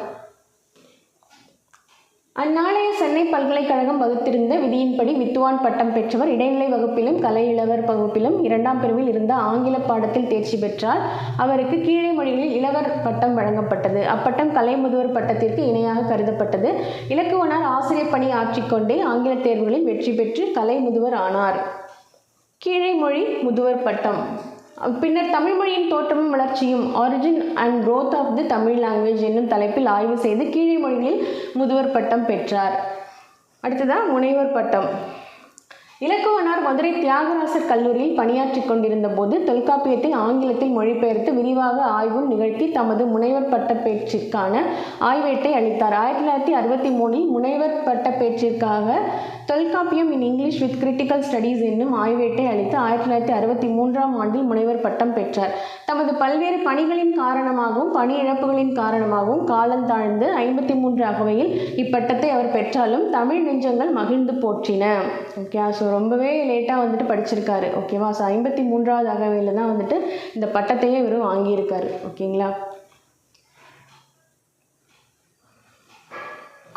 அந்நாளைய சென்னை பல்கலைக்கழகம் வகுத்திருந்த விதியின்படி வித்துவான் பட்டம் பெற்றவர். இடைநிலை வகுப்பிலும் கலை இளவர் வகுப்பிலும் 2ஆம் பிரிவில் இருந்த ஆங்கில பாடத்தில் தேர்ச்சி பெற்றார். அவருக்கு கீழே மொழிகளில் இளவர் பட்டம் வழங்கப்பட்டது. அப்பட்டம் கலை முதுவர் பட்டத்திற்கு இணையாக கருதப்பட்டது. இலக்குவனார் ஆசிரியர் பணி ஆற்றிக்கொண்டே ஆங்கில தேர்வுகளில் வெற்றி பெற்று கலை முதுவர் ஆனார். கீழே மொழி முதுவர் பட்டம். பின்னர் தமிழ் மொழியின் தோற்றமும் வளர்ச்சியும் origin and growth of the Tamil language என்னும் தலைப்பில் ஆய்வு செய்து கீழே மொழிகளில் முதுவர் பட்டம் பெற்றார். அடுத்ததான் முனைவர் பட்டம். இலக்குவனார் மதுரை தியாகராசர் கல்லூரியில் பணியாற்றி கொண்டிருந்த போது தொல்காப்பியத்தை ஆங்கிலத்தில் மொழிபெயர்த்து விரிவாக ஆய்வும் நிகழ்த்தி தமது முனைவர் பட்ட பேச்சிற்கான ஆய்வேட்டை அளித்தார். 1963இல் முனைவர் பட்ட பேச்சிற்காக Tolkappiyam in English with critical studies என்னும் ஆய்வேட்டை அளித்து 1963ஆம் ஆண்டில் முனைவர் பட்டம் பெற்றார். தமது பல்வேறு பணிகளின் காரணமாகவும் பணி இழப்புகளின் காரணமாகவும் காலந்தாழ்ந்து 53 அகவையில் இப்பட்டத்தை அவர் பெற்றாலும் தமிழ் நெஞ்சங்கள் மகிழ்ந்து போற்றின. ஓகே, ஸோ ரொம்பவே லேட்டாக வந்துட்டு படிச்சிருக்காரு. ஓகேவா. ஸோ 53வது அகவையில் தான் வந்துட்டு இந்த பட்டத்தையே இவர் வாங்கியிருக்காரு. ஓகேங்களா.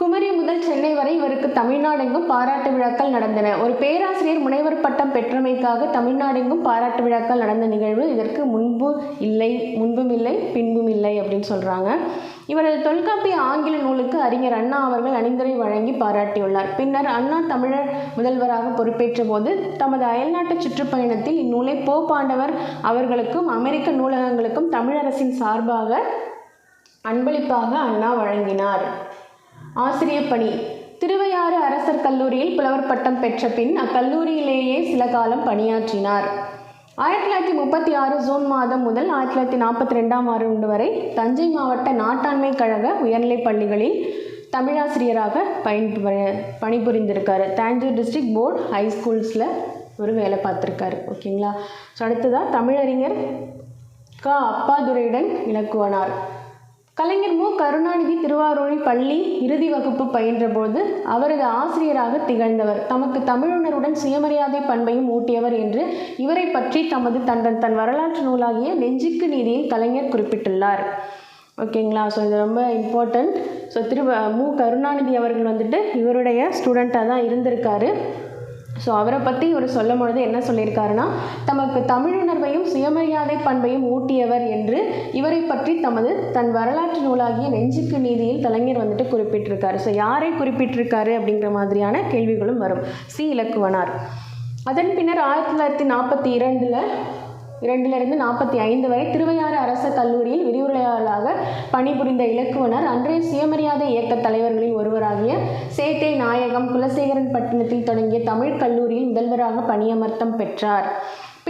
குமரி முதல் சென்னை வரை இவருக்கு தமிழ்நாடெங்கும் பாராட்டு விழாக்கள் நடந்தன. ஒரு பேராசிரியர் முனைவர் பட்டம் பெற்றமைக்காக தமிழ்நாடெங்கும் பாராட்டு விழாக்கள் நடந்த நிகழ்வு இதற்கு முன்பும் இல்லை பின்பும் இல்லை அப்படின்னு சொல்கிறாங்க. இவரது தொல்காப்பிய ஆங்கில நூலுக்கு அறிஞர் அண்ணா அவர்கள் அணிந்துரை வழங்கி பாராட்டியுள்ளார். பின்னர் அண்ணா தமிழர் முதல்வராக பொறுப்பேற்ற போது தமது அயல்நாட்டு சுற்றுப்பயணத்தில் இந்நூலை போப்பாண்டவர் அவர்களுக்கும் அமெரிக்க நூலகங்களுக்கும் தமிழரசின் சார்பாக அன்பளிப்பாக அண்ணா வழங்கினார். ஆசிரியர் பணி. திருவையாறு அரசர் கல்லூரியில் புலவர் பட்டம் பெற்ற பின் அக்கல்லூரியிலேயே சில காலம் பணியாற்றினார். 1936 ஜூன் மாதம் முதல் 1942ஆம் ஆண்டு வரை தஞ்சை மாவட்ட நாட்டாண்மை கழக உயர்நிலைப் பள்ளிகளில் தமிழாசிரியராக பணிபுரிந்திருக்காரு. தஞ்சை டிஸ்ட்ரிக்ட் போர்டு ஹை ஸ்கூல்ஸில் ஒரு வேலை பார்த்துருக்காரு. ஓகேங்களா. ஸோ அடுத்ததாக தமிழறிஞர் க. அப்பாதுரையுடன் இலக்குவனார். கலைஞர் மு. கருணாநிதி திருவாரூரில் பள்ளி இறுதி வகுப்பு பயின்றபோது அவரது ஆசிரியராக திகழ்ந்தவர். தமக்கு தமிழுணர்வுடன் சுயமரியாதை பண்பையும் ஊட்டியவர் என்று இவரை பற்றி தன் வரலாற்று நூலாகிய நெஞ்சுக்கு நீதியில் கலைஞர் குறிப்பிட்டுள்ளார். ஓகேங்களா. ஸோ இது ரொம்ப இம்பார்ட்டண்ட். ஸோ மு. கருணாநிதி அவர்கள் வந்துட்டு இவருடைய ஸ்டூடெண்ட்டாக தான் இருந்திருக்காரு. ஸோ அவரை பற்றி இவர் சொல்லும் பொழுது என்ன சொல்லியிருக்காருன்னா, தமக்கு தமிழுணர்வையும் சுயமரியாதை பண்பையும் ஊட்டியவர் என்று இவரை பற்றி தன் வரலாற்று நூலாகிய நெஞ்சுக்கு நீதியில் கலைஞர் வந்துட்டு குறிப்பிட்டிருக்காரு. ஸோ யாரை குறிப்பிட்டிருக்காரு அப்படிங்கிற மாதிரியான கேள்விகளும் வரும். சி. இலக்குவனார். அதன் பின்னர் 1942இலிருந்து 45 வரை திருவையாறு அரசு கல்லூரியில் விரிவுரையாளராக பணிபுரிந்த இலக்குவனார் அன்றைய சுயமரியாதை இயக்க தலைவர்களில் ஒருவராகிய சேட்டை நாயகம் குலசேகரன் பட்டினத்தில் தொடங்கிய தமிழ் கல்லூரியில் முதல்வராக பணியமர்த்தம் பெற்றார்.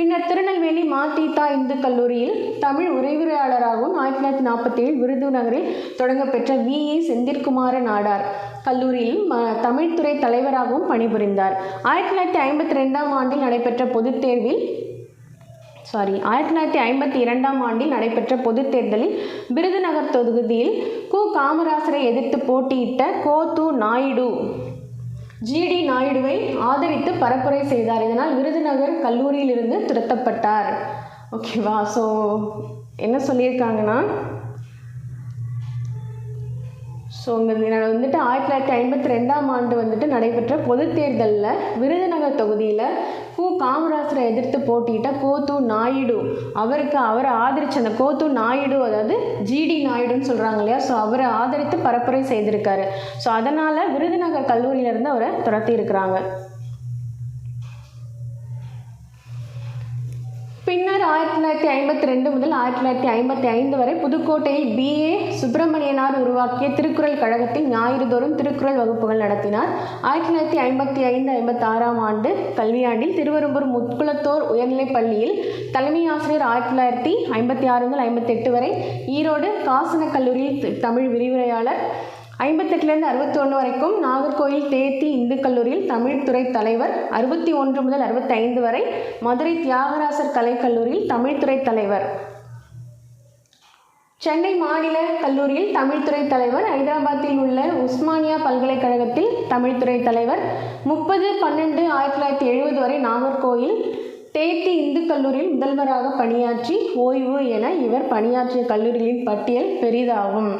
பின்னர் திருநெல்வேலி மா.தி.த. இந்து கல்லூரியில் தமிழ் உரைவியலாளராகவும் 1947 விருதுநகரில் தொடங்கப்பெற்ற வி.ஏ. செந்தில்குமார நாடார் கல்லூரியில் தமிழ்துறை தலைவராகவும் பணிபுரிந்தார். 1952ஆம் ஆண்டில் நடைபெற்ற பொதுத் தேர்வில் 1952ஆம் ஆண்டில் நடைபெற்ற பொதுத் தேர்தலில் விருதுநகர் தொகுதியில் கு. காமராசரை எதிர்த்து போட்டியிட்ட கோ.து. நாயுடு ஜி.டி. நாயுடுவை ஆதரித்து பரப்புரை செய்தார். இதனால் விருதுநகர் கல்லூரியிலிருந்து துரத்தப்பட்டார். ஓகேவா? ஸோ என்ன சொல்லியிருக்காங்கன்னா, இங்கே வந்துட்டு 1952ஆம் ஆண்டு வந்துட்டு நடைபெற்ற பொது தேர்தலில் விருதுநகர் தொகுதியில் கு. காமராசரை எதிர்த்து போட்டியிட்ட கோ.து. நாயுடு அவரை ஆதரித்த அந்த கோ.து. நாயுடு, அதாவது ஜி.டி. நாயுடுன்னு சொல்கிறாங்க இல்லையா, ஸோ அவரை ஆதரித்து பரப்புரை செய்திருக்காரு. ஸோ அதனால் விருதுநகர் கல்லூரியிலேருந்து அவரை துரத்தி இருக்கிறாங்க. பின்னர் 1952 முதல் 1955 வரை புதுக்கோட்டையில் B.A. சுப்பிரமணியனார் உருவாக்கிய திருக்குறள் கழகத்தில் ஞாயிறுதோறும் திருக்குறள் வகுப்புகள் நடத்தினார். 1955-56ஆம் ஆண்டு கல்வியாண்டில் திருவெறும்பூர் முக்குளத்தோர் உயர்நிலைப் பள்ளியில் தலைமை ஆசிரியர், 1956 முதல் 58 வரை ஈரோடு காசன கல்லூரியில் தமிழ் விரிவுரையாளர், 58லேருந்து 61 வரைக்கும் நாகர்கோயில் தேத்தி இந்து கல்லூரியில் தமிழ் துறை தலைவர், 61 முதல் 65 வரை மதுரை தியாகராசர் கலைக்கல்லூரியில் தமிழ்துறை தலைவர், சென்னை மாநில கல்லூரியில் தமிழ்துறை தலைவர், ஹைதராபாத்தில் உள்ள உஸ்மானியா பல்கலைக்கழகத்தில் தமிழ்துறை தலைவர், 30/12/1970 வரை நாகர்கோயில் தேத்தி இந்து கல்லூரியில் முதல்வராக பணியாற்றி ஓய்வு என இவர் பணியாற்றிய கல்லூரிகளின் பட்டியல் பெரிதாகும்.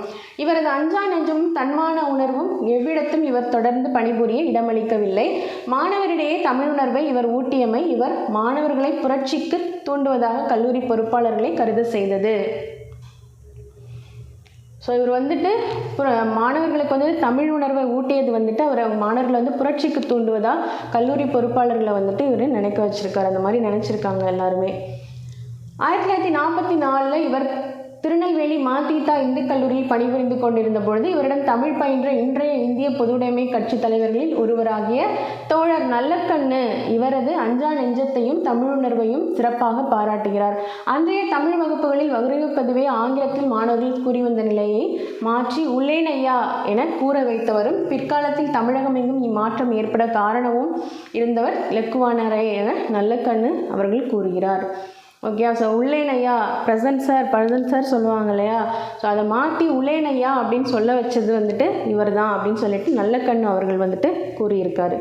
இவரது அஞ்சா நெஞ்சமும் தன்மான உணர்வும் எவ்விடத்தும் இவர் தொடர்ந்து பணிபுரிய இடமளிக்கவில்லை. மாணவரிடையே தமிழுணர்வை இவர் ஊட்டியமை இவர் மாணவர்களை புரட்சிக்கு தூண்டுவதாக கல்லூரி பொறுப்பாளர்களை கருத செய்தது. ஸோ இவர் வந்துட்டு மாணவர்களுக்கு வந்து தமிழ் உணர்வை ஊட்டியது வந்துட்டு அவர் மாணவர்களை புரட்சிக்கு தூண்டுவதாக கல்லூரி பொறுப்பாளர்களை வந்துட்டு இவர் நினைக்க வச்சிருக்காரு. அந்த மாதிரி நினச்சிருக்காங்க எல்லாருமே. 1944 இவர் திருநெல்வேலி மா.தி.த. இந்து கல்லூரியில் பணிபுரிந்து கொண்டிருந்த பொழுது இவரிடம் தமிழ் பயின்ற இன்றைய இந்திய பொதுவுடைமை கட்சி தலைவர்களில் ஒருவராகிய தோழர் நல்லக்கண்ணு இவரது அஞ்சா நெஞ்சத்தையும் தமிழுணர்வையும் சிறப்பாக பாராட்டுகிறார். அன்றைய தமிழ் வகுப்புகளில் வகுப்பதுவே ஆங்கிலத்தில் மாணவர்கள் கூறி வந்த நிலையை மாற்றி உள்ளேனையா என கூற வைத்தவரும், பிற்காலத்தில் தமிழகம் எங்கும் இம்மாற்றம் ஏற்பட காரணமும் இருந்தவர் இலக்குவனாரே என நல்லக்கண்ணு அவர்கள் கூறுகிறார். ஓகே, ஸோ உள்ளேனையா ப்ரெசன்ட் சார் சொல்லுவாங்க இல்லையா, ஸோ அதை மாற்றி உள்ளேனையா அப்படின்னு சொல்ல வச்சது வந்துட்டு இவர் தான் அப்படின்னு சொல்லிட்டு நல்லக்கண்ணு அவர்கள் வந்துட்டு கூறியிருக்காரு.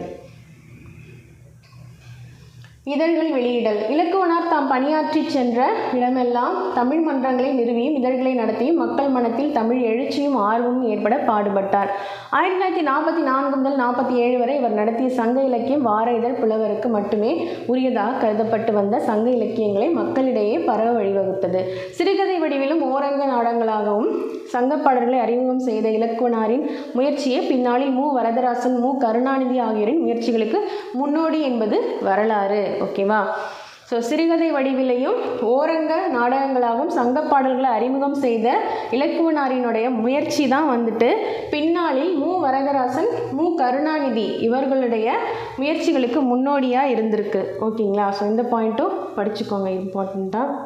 இதழ்கள் வெளியிடல். இலக்குவனார் தாம் பணியாற்றி சென்ற இடமெல்லாம் தமிழ் மன்றங்களை நிறுவியும் இதழ்களை நடத்தியும் மக்கள் மனத்தில் தமிழ் எழுச்சியும் ஆர்வமும் ஏற்பட பாடுபட்டார். 1944 முதல் 47 வரை இவர் நடத்திய சங்க இலக்கியம் வார இதழ் புலவருக்கு மட்டுமே உரியதாக கருதப்பட்டு வந்த சங்க இலக்கியங்களை மக்களிடையே பரவ வழிவகுத்தது. சிறுகதை வடிவிலும் ஓரங்க நாடகங்களாகவும் சங்கப்பாடல்களை அறிமுகம் செய்த இலக்குவனாரின் முயற்சியே பின்னாளில் மு. வரதராசன், மு. கருணாநிதி ஆகியோரின் முயற்சிகளுக்கு முன்னோடி என்பது வரலாறு. ஓகேவா? ஸோ சிறுகதை வடிவிலையும் ஓரங்க நாடகங்களாகவும் சங்கப்பாடல்களை அறிமுகம் செய்த இலக்குவனாரினுடைய முயற்சி தான் வந்துட்டு பின்னாளில் மு. வரதராசன், மு. கருணாநிதி இவர்களுடைய முயற்சிகளுக்கு முன்னோடியாக இருந்திருக்கு. ஓகேங்களா? ஸோ இந்த பாயிண்ட்டும் படிச்சுக்கோங்க, இம்பார்ட்டண்ட்டாக.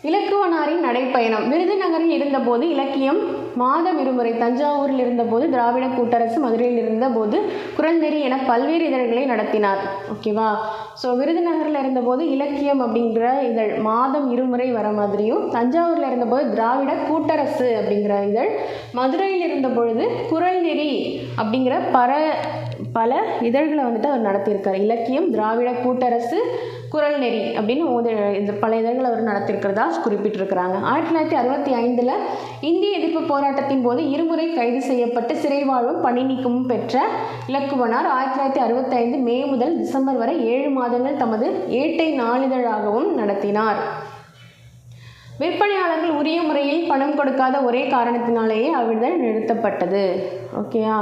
இலக்குவனாரின் நடைப்பயணம். விருதுநகரில் இருந்தபோது இலக்கியம் மாதம் இருமுறை, தஞ்சாவூரில் இருந்தபோது திராவிட கூட்டரசு, மதுரையில் இருந்தபோது குரல்நெறி என பல்வேறு இதழ்களை நடத்தினார். ஓகேவா? ஸோ விருதுநகரில் இருந்தபோது இலக்கியம் அப்படிங்கிற இதழ் மாதம் இருமுறை வர மாதிரியும், தஞ்சாவூரில் இருந்தபோது திராவிட கூட்டரசு அப்படிங்கிற இதழ், மதுரையில் இருந்த பொழுது குரல்நெறி அப்படிங்கிற பல இதழ்களை வந்துட்டு அவர் நடத்தியிருக்கார். இலக்கியம், திராவிட கூட்டரசு, குரல் நெறி அப்படின்னு இந்த பல இதழ்களை அவர் நடத்தியிருக்கிறதா குறிப்பிட்டிருக்கிறாங்க. 1965 இந்திய எதிர்ப்பு போராட்டத்தின் போது இருமுறை கைது செய்யப்பட்டு சிறை வாழ்வும் பணி நீக்கமும் பெற்ற இலக்குவனார் 1965 மே முதல் டிசம்பர் வரை 7 மாதங்கள் தமது ஏட்டை நாளிதழாகவும் நடத்தினார். விற்பனையாளர்கள் உரிய முறையில் பணம் கொடுக்காத ஒரே காரணத்தினாலேயே அவ்விதழ் நிறுத்தப்பட்டது. ஓகேயா?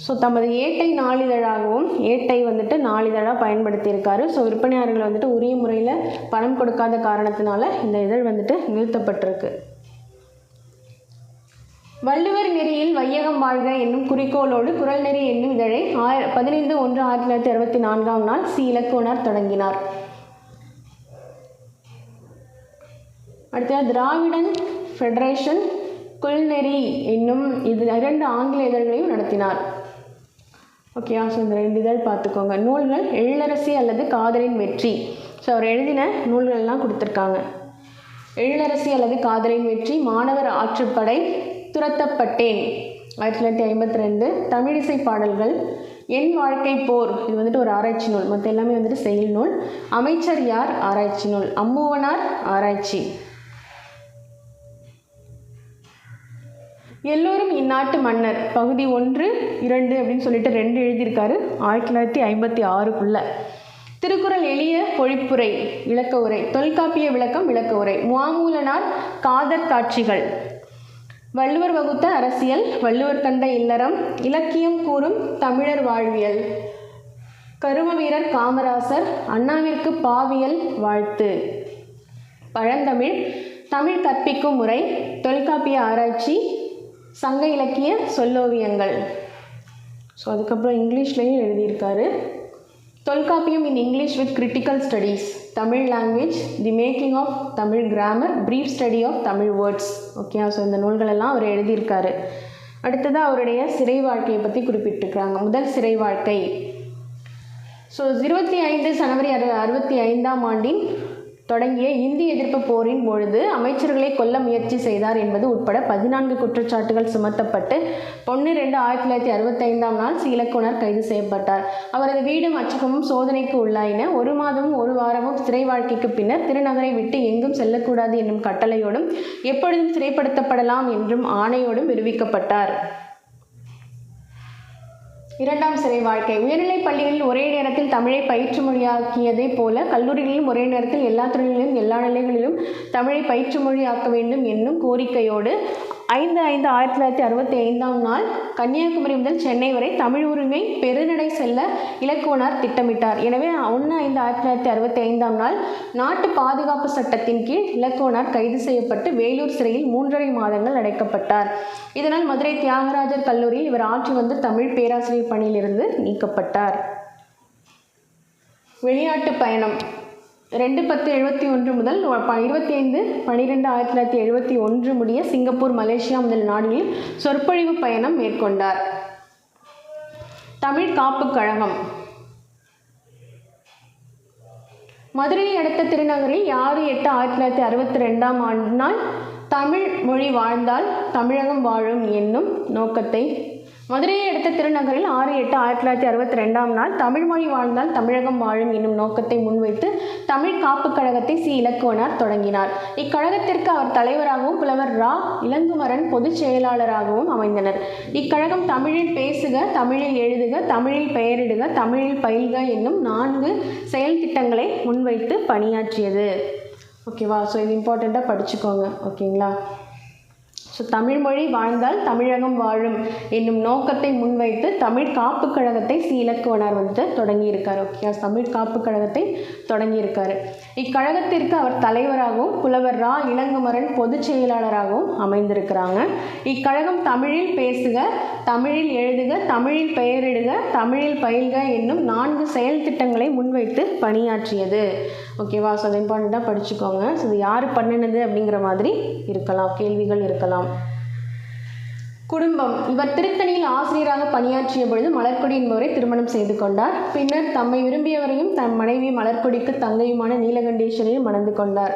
ஸோ தமது ஏட்டை நாளிதழாகவும் ஏட்டை வந்துட்டு நாளிதழாக பயன்படுத்தியிருக்காரு. ஸோ விற்பனையாளர்கள் வந்துட்டு உரிய முறையில் பணம் கொடுக்காத காரணத்தினால இந்த இதழ் வந்துட்டு நிறுத்தப்பட்டிருக்கு. வள்ளுவர் நெறியில் வையகம் வாழ்க என்னும் குறிக்கோளோடு குறள் நெறி என்னும் இதழை 15/1/1964 நாள் சி. இலக்குவனார் தொடங்கினார். அடுத்தது திராவிடன் ஃபெடரேஷன் கொள்நெறி என்னும் இது 2 ஆங்கில இதழ்களையும் நடத்தினார். ஓகேவா? ஸோ இந்த 2 இதழ் பார்த்துக்கோங்க. நூல்கள் எழிலரசி அல்லது காதலின் வெற்றி. ஸோ அவர் எழுதின நூல்கள்லாம் கொடுத்துருக்காங்க. எழிலரசி அல்லது காதலின் வெற்றி, மாணவர் ஆற்றுப்படை, துரத்தப்பட்டேன் 1952, தமிழிசை பாடல்கள், என் வாழ்க்கை போர் இது வந்துட்டு ஒரு ஆராய்ச்சி நூல், மற்ற எல்லாமே வந்துட்டு செயல் நூல், அமைச்சர் யார் ஆராய்ச்சி நூல், அம்மூவனார் ஆராய்ச்சி, எல்லோரும் இந்நாட்டு மன்னர் பகுதி 1, 2 அப்படின்னு சொல்லிட்டு 2 எழுதியிருக்காரு 1956க்குள்ள. திருக்குறள் எளிய பொழிப்புரை விளக்க உரை, தொல்காப்பிய விளக்கம் விளக்க உரை, மாமூலனார் காதற் காட்சிகள், வள்ளுவர் வகுத்த அரசியல், வள்ளுவர் கண்ட இல்லறம், இலக்கியம் கூறும் தமிழர் வாழ்வியல், கரும வீரர் காமராசர், அண்ணாவிற்கு பாவியல் வாழ்த்து, பழந்தமிழ், தமிழ் கற்பிக்கும் முறை, தொல்காப்பிய ஆராய்ச்சி, சங்க இலக்கிய சொல்லோவியங்கள். ஸோ அதுக்கப்புறம் இங்கிலீஷ்லேயும் எழுதியிருக்காரு. Tolkappiyam in English with critical studies, Tamil language, the making of Tamil grammar, brief study of Tamil words. Okay, so இந்த நூல்களெல்லாம் அவர் எழுதியிருக்காரு. அடுத்ததாக அவருடைய சிறை வாழ்க்கையை பற்றி குறிப்பிட்டிருக்கிறாங்க. முதல் சிறை வாழ்க்கை. ஸோ 25 ஜனவரி 1965ஆம் ஆண்டின் தொடங்கிய இந்திய எதிர்ப்பு போரின் பொழுது அமைச்சர்களை கொல்ல முயற்சி செய்தார் என்பது உட்பட 14 குற்றச்சாட்டுகள் சுமத்தப்பட்டு 1/2/1965ஆம் நாள் சி. இலக்குவனார் கைது செய்யப்பட்டார். அவரது வீடும் அச்சகமும் சோதனைக்கு உள்ளாயின. 1 மாதமும் 1 வாரமும் சிறை வாழ்க்கைக்கு பின்னர் திருநகரை விட்டு எங்கும் செல்லக்கூடாது என்னும் கட்டளையோடும் எப்பொழுதும் சிறைப்படுத்தப்படலாம் என்றும் ஆணையோடும் விடுவிக்கப்பட்டார். 2ஆம் சிறை வாழ்க்கை. உயர்நிலைப் பள்ளிகளில் ஒரே நேரத்தில் தமிழை பயிற்று மொழியாக்கியதை போல கல்லூரிகளிலும் ஒரே நேரத்தில் எல்லா துறைகளிலும் எல்லா நிலைகளிலும் தமிழை பயிற்று மொழியாக்க வேண்டும் என்னும் கோரிக்கையோடு 5/5/1965ஆம் நாள் கன்னியாகுமரி முதல் சென்னை வரை தமிழ் உரிமை பெருநடை செல்ல இலக்குவனார் திட்டமிட்டார். எனவே 1/5/1965ஆம் நாள் நாட்டு பாதுகாப்பு சட்டத்தின் கீழ் இலக்குவனார் கைது செய்யப்பட்டு வேலூர் சிறையில் 3½ மாதங்கள் அடைக்கப்பட்டார். இதனால் மதுரை தியாகராஜர் கல்லூரியில் இவர் ஆற்றி வந்த தமிழ் பேராசிரியர் பணியிலிருந்து நீக்கப்பட்டார். வெளிநாட்டு பயணம். 2/10/71 முதல் 25/12/1971 முடிய சிங்கப்பூர், மலேசியா முதல் நாடுகளில் சொற்பொழிவு பயணம் மேற்கொண்டார். தமிழ் காப்புக் கழகம். மதுரையை அடுத்த திருநகரில் 6/8/1962ஆம் நாள் தமிழ் மொழி வாழ்ந்தால் தமிழகம் வாழும் என்னும் நோக்கத்தை மதுரையை அடுத்த திருநகரில் 6/8/1962ஆம் நாள் தமிழ் மொழி வாழ்ந்தால் தமிழகம் வாழும் என்னும் நோக்கத்தை முன்வைத்து தமிழ் காப்புக் கழகத்தை சி. இலக்குவனார் தொடங்கினார். இக்கழகத்திற்கு அவர் தலைவராகவும் புலவர் ரா. இளங்குமரன் பொதுச் செயலாளராகவும் அமைந்தனர். இக்கழகம் தமிழில் பேசுக, தமிழில் எழுதுக, தமிழில் பெயரிடுக, தமிழில் பயில்க என்னும் 4 செயல் திட்டங்களை முன்வைத்து பணியாற்றியது. ஓகேவா? ஸோ இது இம்பார்ட்டண்ட்டாக படிச்சுக்கோங்க. ஓகேங்களா? ஸோ தமிழ் மொழி வாழ்ந்தால் தமிழகம் வாழும் என்னும் நோக்கத்தை முன்வைத்து தமிழ் காப்புக் கழகத்தை சி. இலக்குவனார் வந்துட்டு தொடங்கியிருக்கார். ஓகே, தமிழ் காப்புக் கழகத்தை தொடங்கியிருக்காரு. இக்கழகத்திற்கு அவர் தலைவராகவும் புலவர் ரா. இளங்குமரன் பொதுச் செயலாளராகவும் அமைந்திருக்கிறாங்க. இக்கழகம் தமிழில் பேசுக, தமிழில் எழுதுக, தமிழில் பெயரிடுக, தமிழில் பயில்க என்னும் 4 செயல் திட்டங்களை முன்வைத்து பணியாற்றியது. ஓகேவா? ஸோ அதை இம்பார்ட்டண்ட்டாக படிச்சுக்கோங்க. ஸோ இது யார் பண்ணினது அப்படிங்கிற மாதிரி இருக்கலாம், கேள்விகள் இருக்கலாம். குடும்பம். இவர் திருத்தணியில் ஆசிரியராக பணியாற்றிய பொழுது மலர்கொடி என்பவரை திருமணம் செய்து கொண்டார். பின்னர் தம்மை விரும்பியவரையும் தம் மனைவி மலர்கொடிக்கு தங்கையுமான நீலகண்டேஸ்வரியையும் மணந்து கொண்டார்.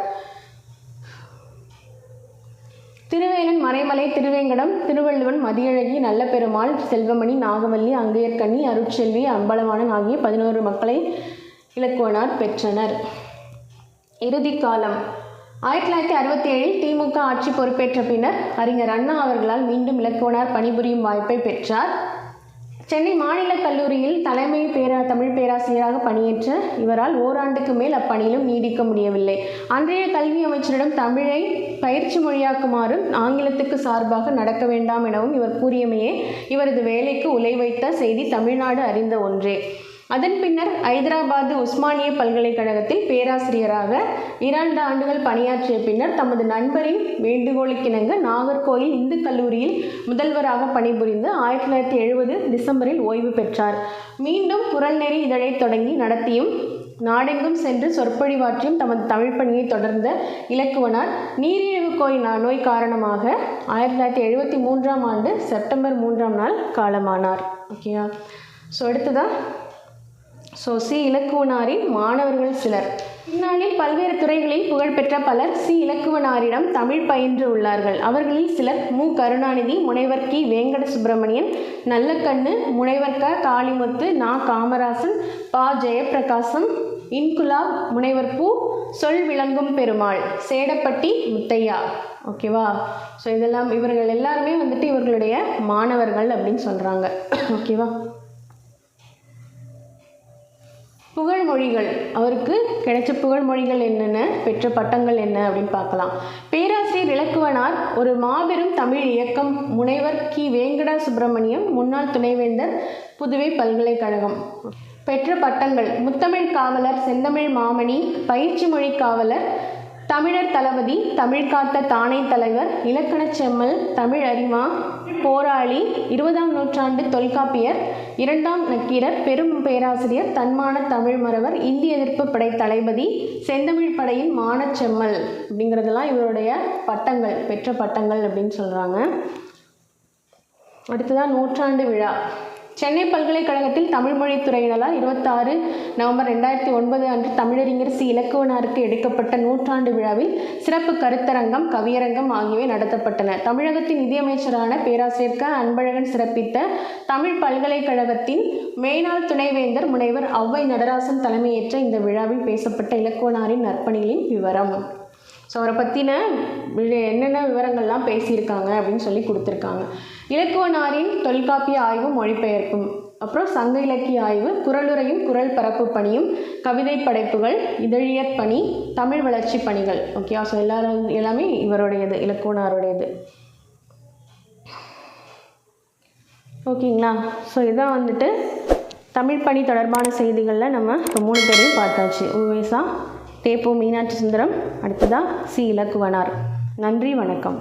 திருவேலன், மறைமலை, திருவேங்கடம், திருவள்ளுவன், மதியழகி, நல்ல பெருமாள், செல்வமணி, நாகவல்லி, அங்கையர்கண்ணி, அருட்செல்வி, அம்பலவாணன் ஆகிய 11 மக்களை இலக்குவனார் பெற்றனர். இறுதி காலம். 1967இல் திமுக ஆட்சி பொறுப்பேற்ற பின்னர் அறிஞர் அண்ணா அவர்களால் மீண்டும் இலக்குவனார் பணிபுரியும் வாய்ப்பை பெற்றார். சென்னை மாநில கல்லூரியில் தலைமை தமிழ் பேராசிரியராக பணியேற்ற இவரால் ஓராண்டுக்கு மேல் அப்பணியிலும் நீடிக்க முடியவில்லை. அன்றைய கல்வி அமைச்சரிடம் தமிழை பயிற்சி மொழியாக்குமாறும் ஆங்கிலத்துக்கு சார்பாக நடக்க வேண்டாம் எனவும் இவர் கூறியமையே இவரது வேலைக்கு உலை வைத்த செய்தி தமிழ்நாடு அறிந்த ஒன்றே. அதன் பின்னர் ஐதராபாத் உஸ்மானிய பல்கலைக்கழகத்தில் பேராசிரியராக 2 ஆண்டுகள் பணியாற்றிய பின்னர் தமது நண்பரின் வேண்டுகோளுக்கிணங்க நாகர்கோயில் இந்து கல்லூரியில் முதல்வராக பணிபுரிந்து 1970 டிசம்பரில் ஓய்வு பெற்றார். மீண்டும் குறள் நெறி இதழை தொடங்கி நடத்தியும் நாடெங்கும் சென்று சொற்பொழிவாற்றியும் தமது தமிழ் பணியை தொடர்ந்த இலக்குவனார் நீரிழிவு நோய் காரணமாக 1973ஆம் ஆண்டு செப்டம்பர் 3ஆம் நாள் காலமானார். ஓகேயா? ஸோ அடுத்ததான் சி இலக்குவனாரின் மாணவர்கள் சிலர். பின்னாளில் பல்வேறு துறைகளில் புகழ்பெற்ற பலர் சி இலக்குவனாரிடம் தமிழ் பயின்று உள்ளார்கள். அவர்களில் சிலர் மு. கருணாநிதி, முனைவர் கி. வேங்கட சுப்பிரமணியன், நல்லக்கண்ணு, முனைவர் க. காளிமுத்து, நா. காமராசன், ப. ஜெயப்பிரகாசம், இன்குலாப், முனைவர் பூ. சொல் விளங்கும் பெருமாள், சேடப்பட்டி முத்தையா. ஓகேவா? ஸோ இதெல்லாம் இவர்கள் எல்லாருமே வந்துட்டு இவர்களுடைய மாணவர்கள் அப்படின்னு சொல்கிறாங்க. ஓகேவா? புகழ்மொழிகள், அவருக்கு கிடைச்ச புகழ்மொழிகள் என்னென்ன, பெற்ற பட்டங்கள் என்ன அப்படின்னு பார்க்கலாம். பேராசிரியர் இலக்குவனார் ஒரு மாபெரும் தமிழ் இயக்கம். முனைவர் கி. வேங்கட சுப்பிரமணியம், முன்னாள் துணைவேந்தர், புதுவை பல்கலைக்கழகம். பெற்ற பட்டங்கள்: முத்தமிழ் காவலர், செந்தமிழ் மாமணி, பயிற்சி மொழி காவலர், தமிழர் தளபதி, தமிழ் காத்த தானை தலைவர், இலக்கணச் செம்மல், தமிழ் அறிமா, போராளி, 20ஆம் நூற்றாண்டு தொல்காப்பியர், 2ஆம் நக்கீரர், பெரும் பேராசிரியர், தன்மான தமிழ் மறவர், இந்திய எதிர்ப்பு படை தளபதி, செந்தமிழ் படையின் மானச்செம்மல் அப்படிங்கிறதெல்லாம் இவருடைய பட்டங்கள், பெற்ற பட்டங்கள் அப்படின்னு சொல்கிறாங்க. அடுத்ததான் நூற்றாண்டு விழா. சென்னை பல்கலைக்கழகத்தில் தமிழ்மொழி துறையினரால் 26 நவம்பர் 2009 அன்று தமிழறிஞர் சி இலக்குவனாருக்கு எடுக்கப்பட்ட நூற்றாண்டு விழாவில் சிறப்பு கருத்தரங்கம், கவியரங்கம் ஆகியவை நடத்தப்பட்டன. தமிழகத்தின் நிதியமைச்சரான பேராசிரியர் க. அன்பழகன் சிறப்பித்த தமிழ் பல்கலைக்கழகத்தின் மேனாள் துணைவேந்தர் முனைவர் ஔவை நடராசன் தலைமையேற்ற இந்த விழாவில் பேசப்பட்ட இலக்குவனாரின் நற்பணிகளின் விவரம். ஸோ அவரை பற்றின என்னென்ன விவரங்கள்லாம் பேசியிருக்காங்க அப்படின்னு சொல்லி கொடுத்துருக்காங்க. இலக்குவனாரின் தொல்காப்பிய ஆய்வு, மொழிபெயர்ப்பும், அப்புறம் சங்க இலக்கிய ஆய்வு, குறளுரையும் குறள் பரப்பு பணியும், கவிதை படைப்புகள், இதழியற் பணி, தமிழ் வளர்ச்சி பணிகள். ஓகே, ஸோ எல்லாமே இவருடையது, இலக்குவனாருடையது. ஓகேங்களா? ஸோ இதான் வந்துட்டு தமிழ் பணி தொடர்பான செய்திகளில் நம்ம 3 பேரையும் பார்த்தாச்சு. உவேசா, தேப்போ மீனாட்சி சுந்தரம், அடுத்ததாக சி இலக்குவனார். நன்றி, வணக்கம்.